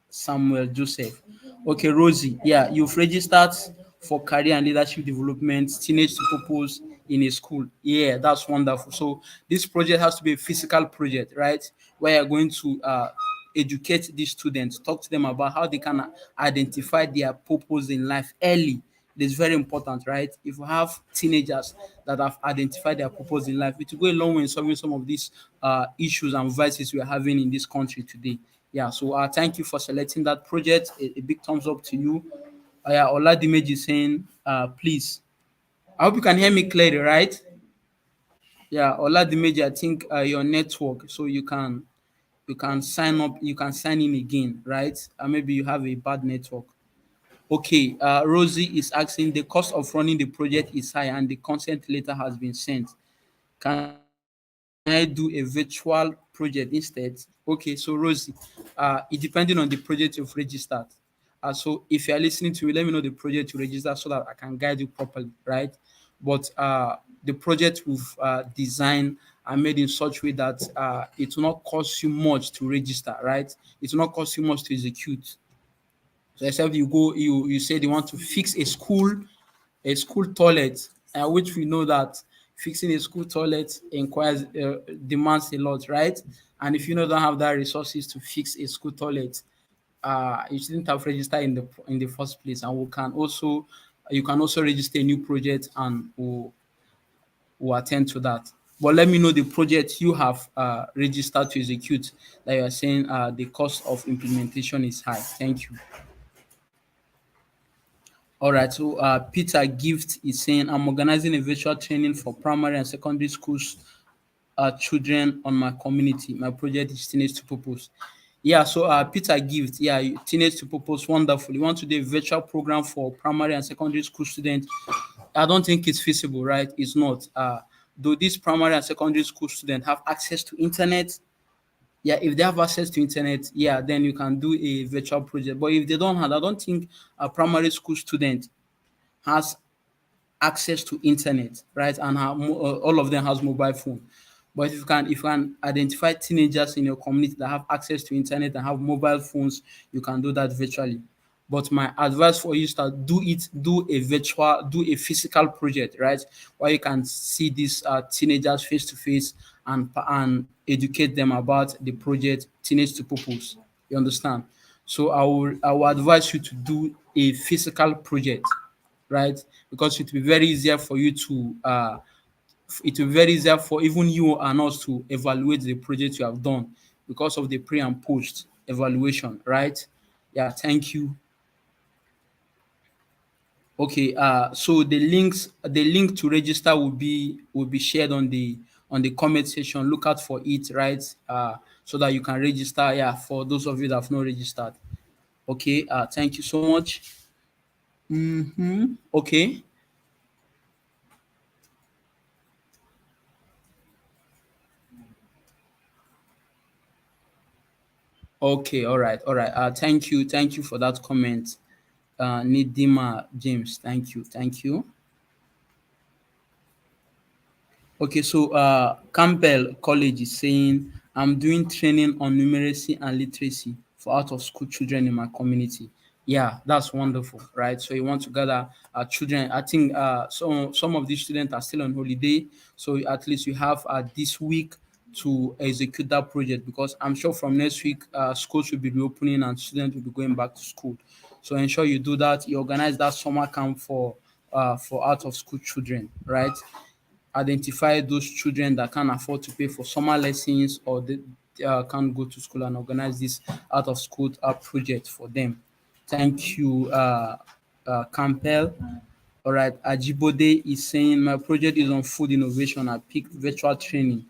Samuel Joseph. Okay, Rosie. Yeah, you've registered for career and leadership development, teenage to purpose in a school. Yeah, that's wonderful. So this project has to be a physical project, right? Where you're going to educate these students, talk to them about how they can identify their purpose in life early. It is very important, right? If you have teenagers that have identified their purpose in life, it will go a long way in solving some of these issues and vices we are having in this country today. Yeah, so thank you for selecting that project. A big thumbs up to you. Yeah, Oladimeji is saying, please. I hope you can hear me clearly, right? Yeah, Oladimeji, I think your network, so you can sign up, you can sign in again, right? Maybe you have a bad network. Okay, Rosie is asking, the cost of running the project is high and the consent letter has been sent. Can I do a virtual project instead? Okay, so Rosie, it depending on the project you've registered. So if you are listening to me, let me know the project you register so that I can guide you properly, right? But the project we've designed and made in such way that it will not cost you much to register, right? It will not cost you much to execute. So except you said you want to fix a school toilet, which we know that fixing a school toilet demands a lot, right? And if you don't have that resources to fix a school toilet, you shouldn't have registered in the first place. And we can also you can also register a new project and we'll attend to that. But let me know the project you have registered to execute that you are saying the cost of implementation is high. Thank you. All right, so Peter Gift is saying, I'm organizing a virtual training for primary and secondary schools children on my community. My project is Teenage to Purpose. Yeah, so Peter Gift, yeah, Teenage to Purpose, wonderful. You want to do a virtual program for primary and secondary school students? I don't think it's feasible, right? It's not. Though these primary and secondary school students have access to internet, yeah, if they have access to internet, yeah, then you can do a virtual project. But if they don't have, I don't think a primary school student has access to internet, right? And all of them has mobile phone. But if you can identify teenagers in your community that have access to internet and have mobile phones, you can do that virtually. But my advice for you is that do a physical project, right? Where you can see these teenagers face to face and educate them about the project Teenage to Purpose. You understand? So I will advise you to do a physical project, right? Because it will be very easier for you to it will be very easier for even you and us to evaluate the project you have done because of the pre and post evaluation, right? Yeah, thank you. Okay, so the link to register will be shared on the comment section. Look out for it, right? So that you can register. Yeah, for those of you that have not registered. Okay, thank you so much. Okay. Okay, all right. Thank you for that comment, Nidima James. Thank you. Okay, so Campbell College is saying, I'm doing training on numeracy and literacy for out of school children in my community. Yeah, that's wonderful, right? So you want to gather children. I think some of these students are still on holiday, so at least you have this week to execute that project, because I'm sure from next week schools will be reopening and students will be going back to school. So ensure you do that. You organize that summer camp for out of school children, right? Identify those children that can't afford to pay for summer lessons, or they can't go to school, and organize this out of school project for them. Thank you, Campbell. All right, Ajibode is saying, my project is on food innovation. I picked virtual training,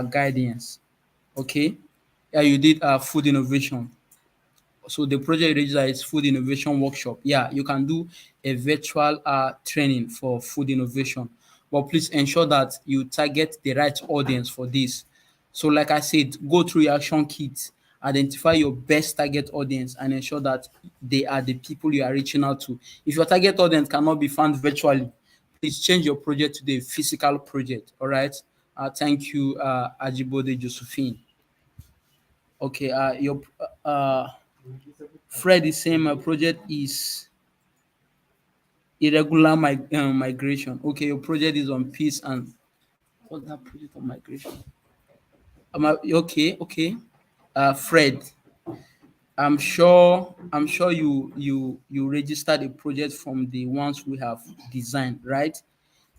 guidance. Okay, yeah, you did food innovation. So the project register is food innovation workshop. Yeah, you can do a virtual training for food innovation, but please ensure that you target the right audience for this. So like I said, go through your action kit, identify your best target audience, and ensure that they are the people you are reaching out to. If your target audience cannot be found virtually, please change your project to the physical project. All right. Thank you, Ajibode Josephine. Okay, your Fred is saying my project is irregular migration. Okay, your project is on peace and what's that project on migration? Okay. Fred, I'm sure you registered a project from the ones we have designed, right?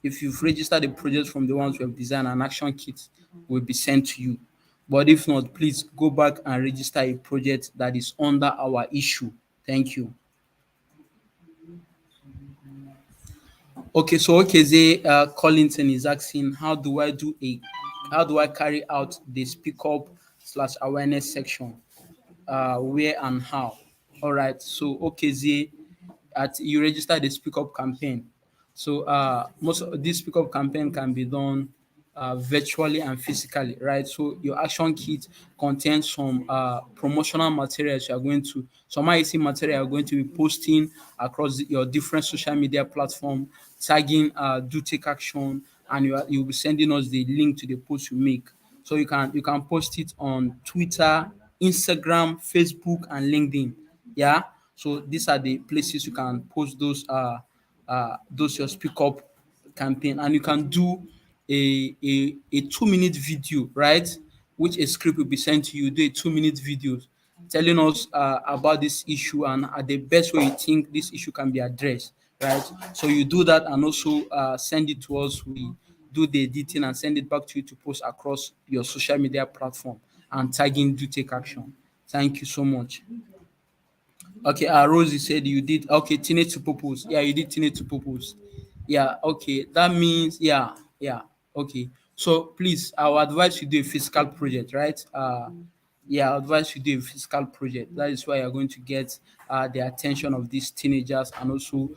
If you've registered a project from the ones we have designed, an action kit will be sent to you. But if not, please go back and register a project that is under our issue. Thank you. Okay, so Okeze Collington is asking, how do I carry out the speak up slash awareness section? Where and how? All right, so Okeze, at you register the speak up campaign. So most of this speak up campaign can be done virtually and physically, right? So your action kit contains some promotional materials you are going to, some IEC material you are going to be posting across your different social media platform, tagging do take action, and you'll be sending us the link to the post you make. So you can post it on Twitter, Instagram, Facebook, and LinkedIn. Yeah. So these are the places you can post those your speak up campaign, and you can do a 2 minute video, right? Which a script will be sent to you. Do a 2 minute video telling us about this issue and the best way you think this issue can be addressed, right? So you do that and also send it to us. We do the editing and send it back to you to post across your social media platform and tagging do take action. Thank you so much. Okay, Rosie said you did okay, teenage to purpose. Yeah, you did teenage to purpose. Yeah, okay. That means yeah. Okay. So please, I will advise you do a physical project, right? Yeah, I advise you do a physical project. That is why you're going to get the attention of these teenagers and also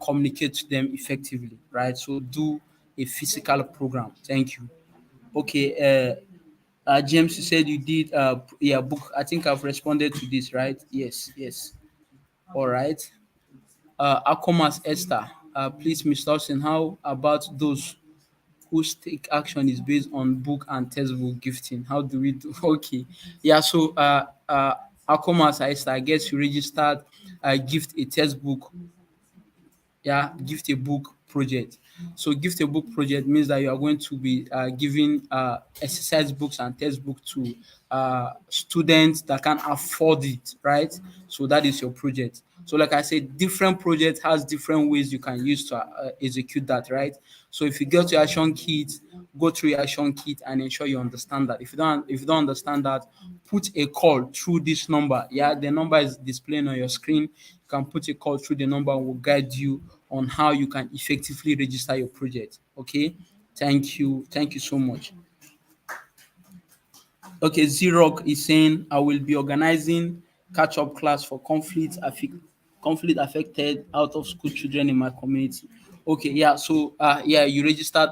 communicate to them effectively, right? So do a physical program. Thank you. Okay, James, you said you did yeah, book. I think I've responded to this, right? Yes. All right. Akomas Esther, please, Mr. Austin, how about those whose take action is based on book and textbook gifting? How do we do? Okay. Yeah, so Akomas Esther, I guess you registered gift a textbook, yeah, gift a book project. So gift a book project means that you are going to be giving exercise books and textbook to students that can afford it, right? So that is your project. So like I said, different project has different ways you can use to execute that, right? So if you get your action kit, go through your action kit and ensure you understand that. If you don't understand that, put a call through this number. Yeah, the number is displaying on your screen. You can put a call through the number and will guide you on how you can effectively register your project. Okay. Thank you so much. Okay, Zrock is saying I will be organizing catch-up class for conflict affected out of school children in my community. Okay, yeah. So yeah, you registered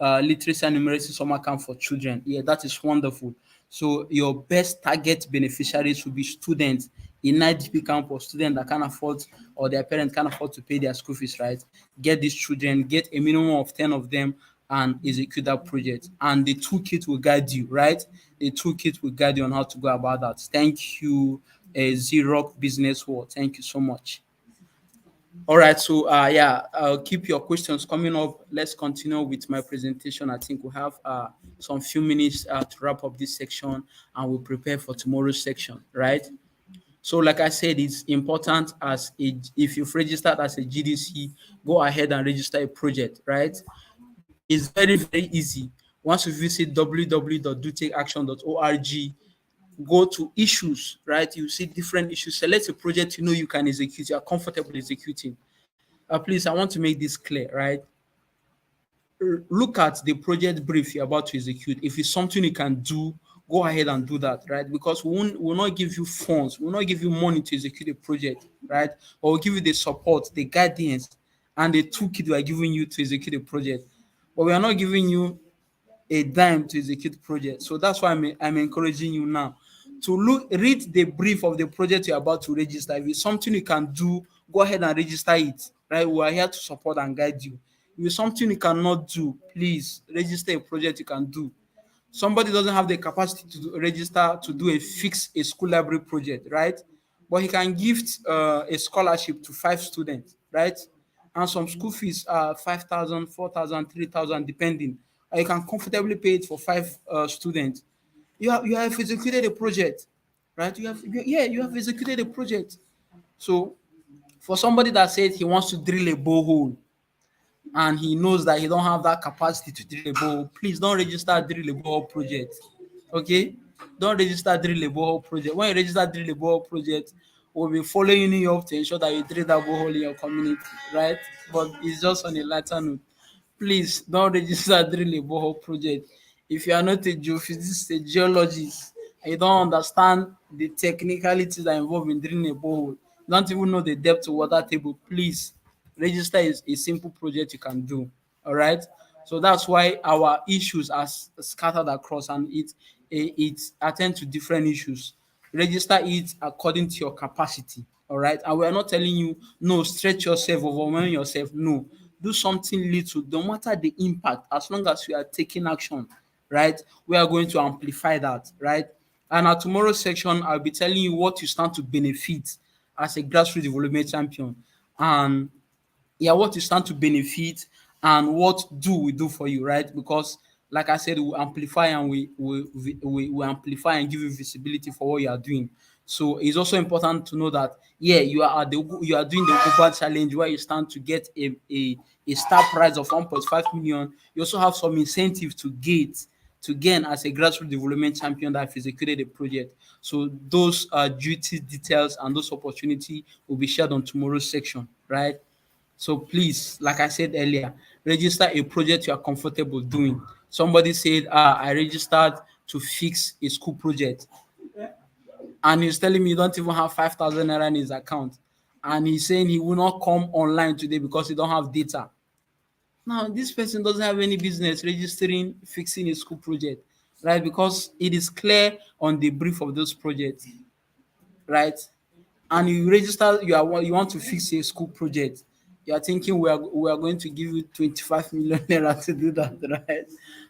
literacy and numeracy summer camp for children. Yeah, that is wonderful. So your best target beneficiaries will be students in IDP camp or students that can afford or their parents can afford to pay their school fees, right? Get these children, get a minimum of 10 of them and execute that project. And the toolkit will guide you, right? The toolkit will guide you on how to go about that. Thank you, Xerox Business World. Thank you so much. All right, so yeah, I'll keep your questions coming up. Let's continue with my presentation. I think we have some few minutes to wrap up this section and we'll prepare for tomorrow's section, right? So like I said, it's important if you've registered as a GDC, go ahead and register a project, right? It's very, very easy. Once you visit www.dotakeaction.org, go to issues, right? You see different issues. Select a project you know you can execute, you are comfortable executing. Please, I want to make this clear, right? Look at the project brief you're about to execute. If it's something you can do, go ahead and do that, right? Because we'll not give you funds, we'll not give you money to execute a project, right? Or we'll give you the support, the guidance, and the toolkit we are giving you to execute a project. But we are not giving you a dime to execute project. So that's why I'm encouraging you now to read the brief of the project you're about to register. If it's something you can do, go ahead and register it, right? We are here to support and guide you. If it's something you cannot do, please register a project you can do. Somebody doesn't have the capacity to register to do a school library project, right? But he can gift a scholarship to 5 students, right? And some school fees are 5,000, 4,000, 3,000, depending. And you can comfortably pay it for 5 students. You have executed a project, right? You have executed a project. So for somebody that said he wants to drill a borehole, and he knows that he don't have that capacity to drill a borehole, please don't register drill a borehole project. Okay? Don't register drill a borehole project. When you register drill a borehole project, we'll be following you up to ensure that you drill that borehole in your community, right? But it's just on a lighter note. Please don't register drill a borehole project. If you are not a geophysicist, a geologist, and you don't understand the technicalities that are involved in drilling a borehole, you don't even know the depth of water table, please register is a simple project you can do. All right. So that's why our issues are scattered across, and it attend to different issues. Register it according to your capacity. All right. And we are not telling you no, stretch yourself, overwhelm yourself. No, do something little, no matter the impact, as long as you are taking action, right? We are going to amplify that, right? And at tomorrow's section, I'll be telling you what you stand to benefit as a grassroots development champion. And yeah, what you stand to benefit and what do we do for you, right? Because like I said, we amplify and we amplify and give you visibility for what you are doing. So it's also important to know that yeah, you are doing the Ugwumba challenge where you stand to get a star prize of 1.5 million. You also have some incentive to gain as a grassroots development champion that have executed a project. So those duty details and those opportunity will be shared on tomorrow's section, right? So please, like I said earlier, register a project you are comfortable doing. Somebody said, I registered to fix a school project. And he's telling me you don't even have 5,000 naira in his account. And he's saying he will not come online today because he don't have data. Now, this person doesn't have any business registering, fixing a school project, right? Because it is clear on the brief of those projects, right? And you register, you want to fix a school project. You are thinking we are going to give you 25 million naira to do that, right?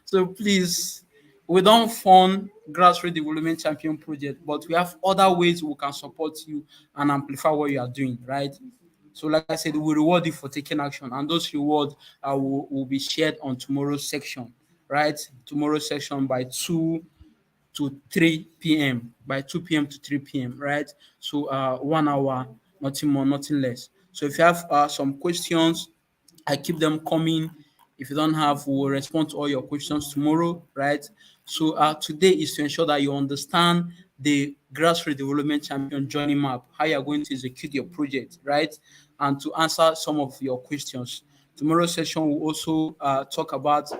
So please, we don't fund grassroots development champion project, but we have other ways we can support you and amplify what you are doing, right? So like I said, we reward you for taking action, and those rewards will be shared on tomorrow's section, right? Tomorrow's section by 2 to 3 p.m. by 2 p.m. to 3 p.m. Right? So 1 hour, nothing more, nothing less. So if you have some questions, I keep them coming. If you don't have, we'll respond to all your questions tomorrow, right? So today is to ensure that you understand the grassroots development champion journey map, how you are going to execute your project, right? And to answer some of your questions. Tomorrow's session will also talk about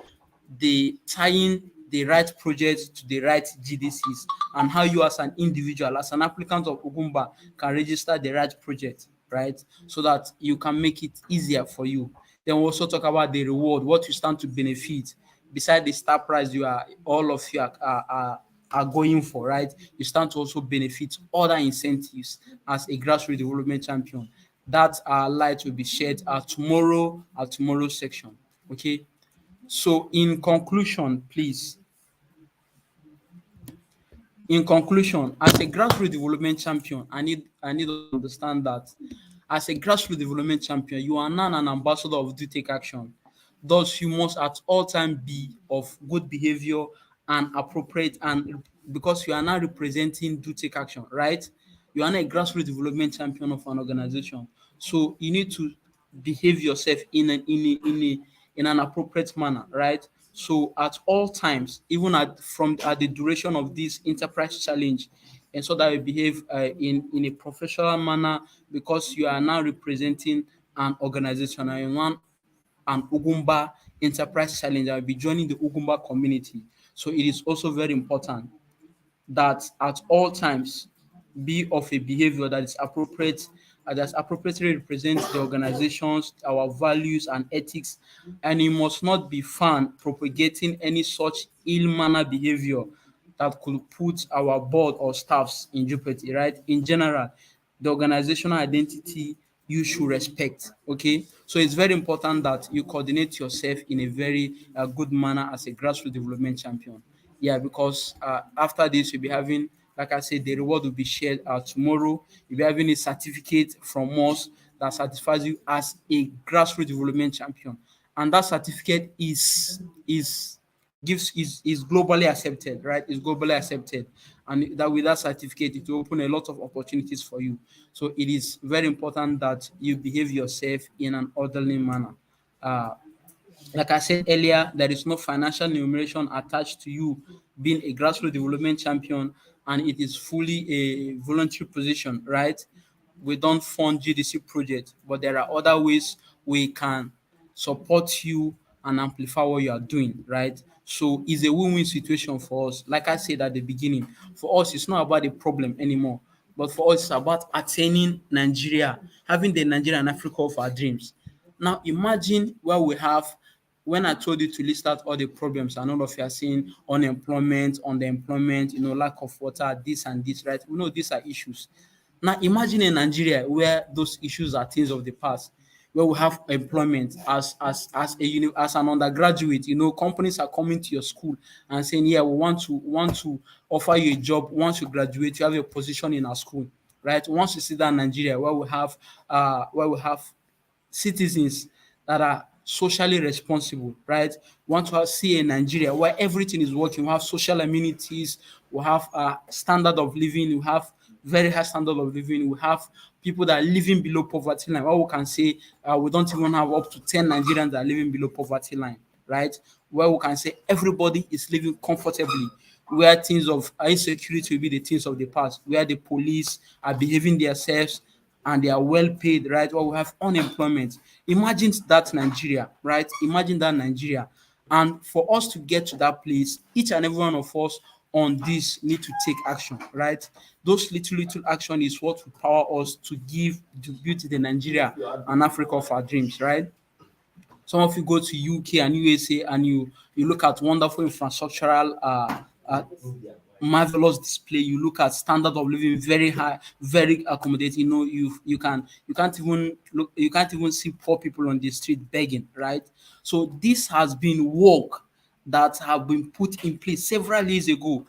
the tying the right project to the right GDCs and how you as an individual, as an applicant of Ugwumba, can register the right project, right? So that you can make it easier for you. Then we'll also talk about the reward, what you stand to benefit beside the star prize you are all of you are going for, right? You stand to also benefit other incentives as a grassroots development champion. That light will be shared tomorrow at tomorrow's section. Okay. So in conclusion, as a grassroots development champion, I need us to understand that as a grassroots development champion, you are now an ambassador of Do Take Action. Thus, you must at all time be of good behavior and appropriate, and because you are now representing Do Take Action, right? You are not a grassroots development champion of an organization, so you need to behave yourself in an appropriate manner, right? So at all times, even at the duration of this enterprise challenge, and so that you behave in a professional manner, because you are now representing an organization and you want an Ugwumba Enterprise challenge. I will be joining the Ugwumba community. So it is also very important that at all times be of a behavior that is appropriate, that appropriately represents the organizations, our values and ethics, and you must not be found propagating any such ill manner behavior that could put our board or staffs in jeopardy, right? In general, the organizational identity you should respect. Okay, so it's very important that you coordinate yourself in a very good manner as a grassroots development champion. Yeah, because after this, you'll be having, like I said, the reward will be shared tomorrow. You'll be having a certificate from us that certifies you as a grassroots development champion, and that certificate is globally accepted, right? Is globally accepted, and that with that certificate, it will open a lot of opportunities for you. So it is very important that you behave yourself in an orderly manner. Uh, like I said earlier, there is no financial remuneration attached to you being a grassroots development champion, and it is fully a voluntary position, right? We don't fund GDC projects, but there are other ways we can support you and amplify what you are doing, right? So it's a win-win situation for us. Like I said at the beginning, for us, it's not about the problem anymore, but for us, it's about attaining Nigeria, having the Nigeria and Africa of our dreams. Now, imagine where we have, when I told you to list out all the problems and all of you are saying unemployment, underemployment, lack of water, this and this, right? We know these are issues. Now, imagine in Nigeria where those issues are things of the past, where we have employment as an undergraduate. Companies are coming to your school and saying, "Yeah, we want to offer you a job. Once you graduate, you have a position in our school." Right? Once you see that in Nigeria, where we have citizens that are socially responsible, right? We want to see a Nigeria where everything is working. We have social amenities, we have standard of living, we have very high standard of living, we have people that are living below poverty line. What we can say, we don't even have up to 10 Nigerians that are living below poverty line, right? Where we can say everybody is living comfortably, where things of insecurity will be the things of the past, where the police are behaving themselves and they are well paid, right? Or we have unemployment. Imagine that Nigeria, right? Imagine that Nigeria. And for us to get to that place, each and every one of us on this need to take action, right? Those little action is what will power us to build the Nigeria and Africa of our dreams, right? Some of you go to UK and USA and you look at wonderful infrastructural marvelous display. You look at standard of living very high, very accommodating. You can't even see poor people on the street begging, right? So this has been work that have been put in place several years ago.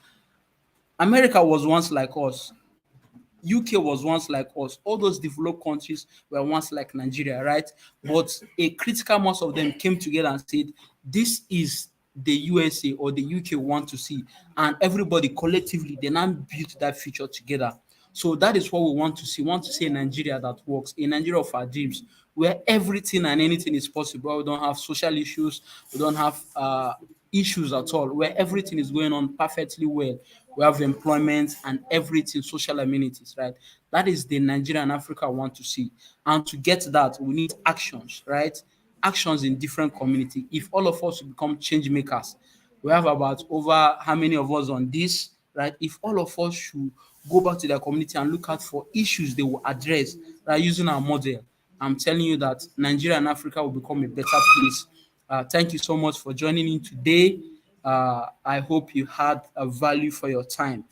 America was once like us. UK was once like us. All those developed countries were once like Nigeria, right? But a critical mass of them came together and said, "This is the USA or the UK want to see." And everybody collectively, they now built that future together. So that is what we want to see. We want to see a Nigeria that works, a Nigeria of our dreams, where everything and anything is possible. We don't have social issues, we don't have issues at all, where everything is going on perfectly well. We have employment and everything, social amenities, right? That is the Nigeria and Africa I want to see. And to get that, we need actions, right? Actions in different community. If all of us become change makers, we have about over how many of us on this, right? If all of us should go back to their community and look out for issues they will address, right, using our model, I'm telling you that Nigeria and Africa will become a better place Thank you so much for joining in today. I hope you had a value for your time.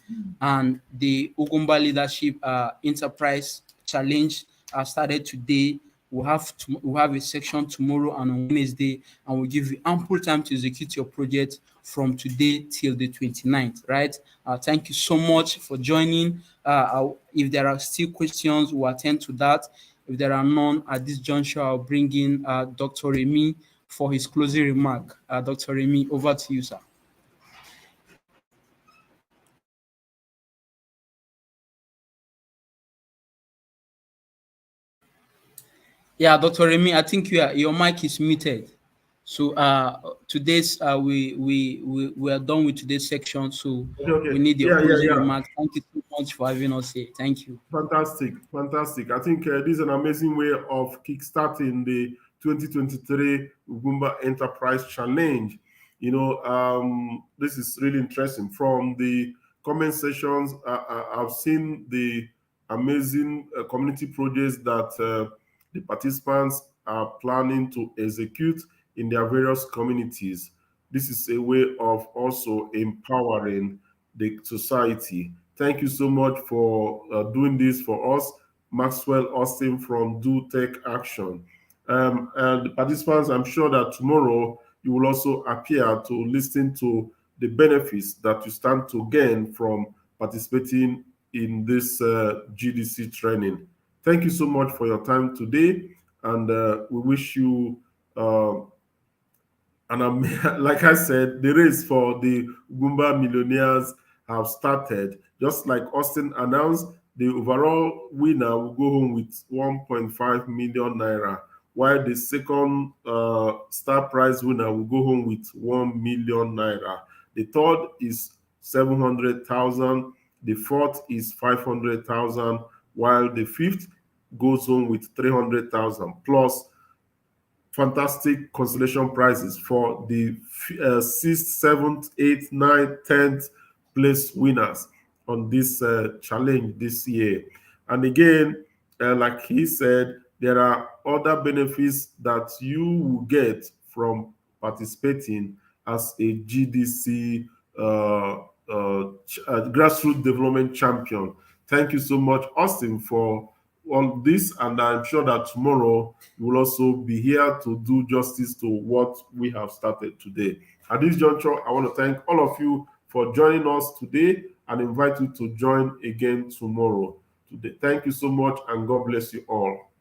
And the Ugwumba Leadership Enterprise Challenge started today. We'll have a section tomorrow and on Wednesday, and we'll give you ample time to execute your project from today till the 29th, right? Thank you so much for joining. If there are still questions, we'll attend to that. If there are none at this juncture, I'll bring in Dr. Remy for his closing remark. Dr. Remy, over to you, sir. Yeah, Dr. Remy, I think your mic is muted. So today's we are done with today's section. So Okay, okay. we need your Yeah, yeah, closing yeah. remarks. Thank you so much for having us here. Thank you. Fantastic, fantastic. I think this is an amazing way of kickstarting the 2023 Ugwumba Enterprise Challenge. This is really interesting. From the comment sections, I've seen the amazing community projects that the participants are planning to execute in their various communities. This is a way of also empowering the society. Thank you so much for doing this for us, Maxwell Austin from Do Take Action. And the participants, I'm sure that tomorrow you will also appear to listen to the benefits that you stand to gain from participating in this GDC training. Thank you so much for your time today, and we wish you and I'm, like I said, the race for the Ugwumba millionaires have started. Just like Austin announced, the overall winner will go home with 1.5 million naira, while the second star prize winner will go home with 1 million naira. The third is 700,000. The fourth is 500,000, while the fifth goes home with 300,000 plus fantastic consolation prizes for the 6th, 7th, 8th, 9th, 10th place winners on this challenge this year. And again, like he said, there are other benefits that you will get from participating as a GDC Grassroots Development Champion. Thank you so much, Austin, for all this, and I'm sure that tomorrow you will also be here to do justice to what we have started today. At this juncture, I want to thank all of you for joining us today and invite you to join again tomorrow. Thank you so much, and God bless you all.